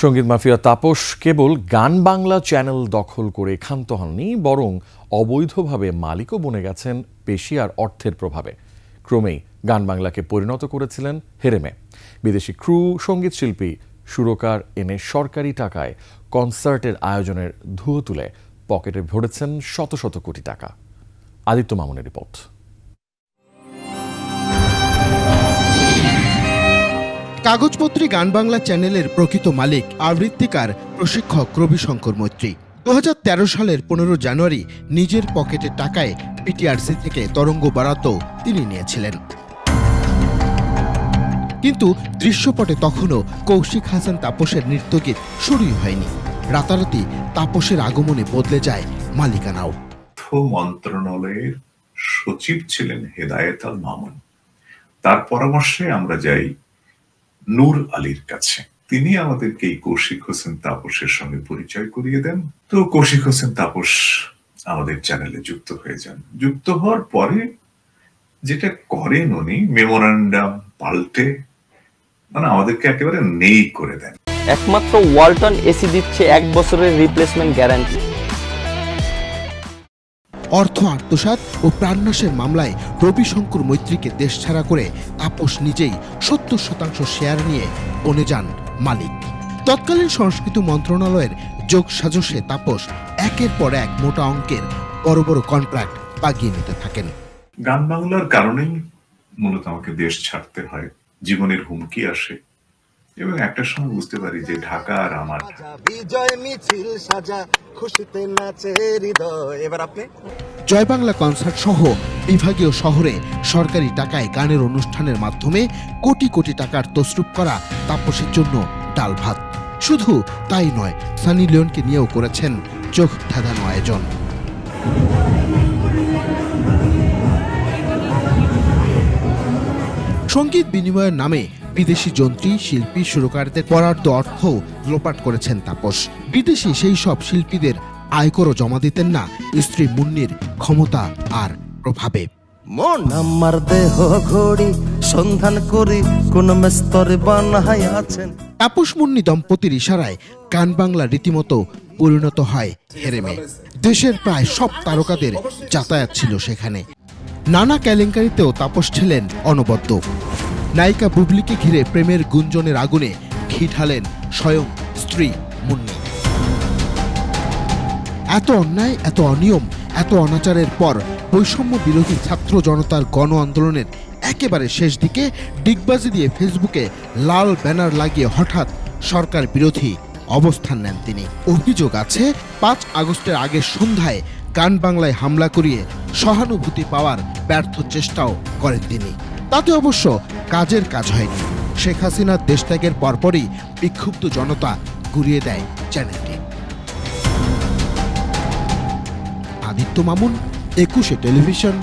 সঙ্গীত মাফিয়া তাপস কেবল গান বাংলা চ্যানেল দখল করে ক্ষান্ত হননি, বরং অবৈধভাবে মালিকও বনে গেছেন পেশি আর অর্থের প্রভাবে। ক্রমেই গান বাংলাকে পরিণত করেছিলেন হেরেমে। বিদেশি ক্রু, সঙ্গীত শিল্পী, সুরকার এনে সরকারি টাকায় কনসার্টের আয়োজনের ধুয়ো তুলে পকেটে ভরেছেন শত শত কোটি টাকা। আদিত্য মামুনের রিপোর্ট। কাগজপত্রে গান বাংলা চ্যানেলের প্রকৃত মালিক আবৃত্তিকার প্রশিক্ষক রবিশঙ্কর মৈত্রী। 2013 সালের 15 জানুয়ারি নিজের পকেটের টাকায় পিটিআরসি থেকে তরঙ্গ বরাদ্দ তিনি নিয়েছিলেন। কিন্তু দৃশ্যপটে তখনও কৌশিক হাসান তাপসের নৃত্যগীত শুরুই হয়নি। রাতারাতি তাপসের আগমনে বদলে যায় মালিকানাও। মন্ত্রণালয়ের সচিব ছিলেন হেদায়েত আল মামুন। তার পরামর্শে আমরা যাই নূর আলীর কাছে। তিনি আমাদেরকে এই কৌশিক হোসেন তাপসের সঙ্গে পরিচয় করিয়ে দেন। তো কৌশিক হোসেন তাপস আমাদের চ্যানেলে যুক্ত হয়ে যান। যুক্ত হওয়ার পরে যেটা করেন উনি, মেমোরান্ডাম পাল্টে আমাদেরকে একেবারে নেই করে দেন। একমাত্র ওয়ালটন এসি দিচ্ছে 1 বছরের রিপ্লেসমেন্ট গ্যারান্টি। অর্থ আত্মসাৎ ও প্রাণনাশের মামলায় রবিশঙ্কর মৈত্রীকে দেশছাড়া করে তাপস নিজেই 70% শেয়ার নিয়ে বনে যান মালিক। তৎকালীন সংস্কৃতি মন্ত্রণালয়ের যোগ সাজসে তাপস একের পর এক মোটা অঙ্কের বড় বড় কন্ট্রাক্ট বাগিয়ে নিতে থাকেন। গান বাংলার কারণেই মূলত আমাকে দেশ ছাড়তে হয়, জীবনের হুমকি আসে এবং একটা সময় বুঝতে পারি যে ঢাকা আর আমার। বিজয় মিছিল সাজা খুশিতে নাচে হৃদয়। এবার আপনি জয় বাংলা কনসার্ট সহ বিভাগীয় শহরে সরকারি টাকায় গানের অনুষ্ঠানের মাধ্যমে কোটি কোটি টাকার তসরুপ করা তাপসের জন্য ডাল ভাত। শুধু তাই নয়, সানি লিওনকে নিয়েও করেছেন চোখ ধাঁধানো আয়োজন। সঙ্গীত বিনিময়ের নামে বিদেশি যন্ত্রী, শিল্পী, সুরকারদের বরাদ্দ অর্থ লোপাট করেছেন তাপস। বিদেশি সেই সব শিল্পীদের আয়করও জমা দিতেন না স্ত্রী মুন্নির ক্ষমতা আর প্রভাবে। মন আমার দেহ ঘড়ি সন্ধান করি কোন মেস্তরে বানাই আছেন। তাপস মুন্নি দম্পতির ইশারায় গান বাংলা রীতিমতো পরিণত হয় হেরেমে। দেশের প্রায় সব তারকাদের যাতায়াত ছিল সেখানে। নানা কেলেঙ্কারিতেও তাপস ছিলেন অনবদ্য। নায়িকা বুবলিকে ঘিরে প্রেমের গুঞ্জনের আগুনে ঘি ঢালেন স্বয়ং স্ত্রী মুন্নি। এত অন্যায়, এত অনিয়ম, এত অনাচারের পর বৈষম্য বিরোধী ছাত্র জনতার গণ আন্দোলনের একেবারে শেষ দিকে ডিগবাজি দিয়ে ফেসবুকে লাল ব্যানার লাগিয়ে হঠাৎ সরকার বিরোধী অবস্থান নেন তিনি। অভিযোগ আছে 5 আগস্টের আগের সন্ধ্যায় গান বাংলায় হামলা করিয়ে সহানুভূতি পাওয়ার ব্যর্থ চেষ্টাও করেন তিনি। তাতে অবশ্য কাজের কাজ হয়নি। শেখ হাসিনার দেশত্যাগের পরপরই বিক্ষুব্ধ জনতা গুড়িয়ে দেয় চ্যানেলটি। আদিত্য মামুন, 21 টেলিভিশন।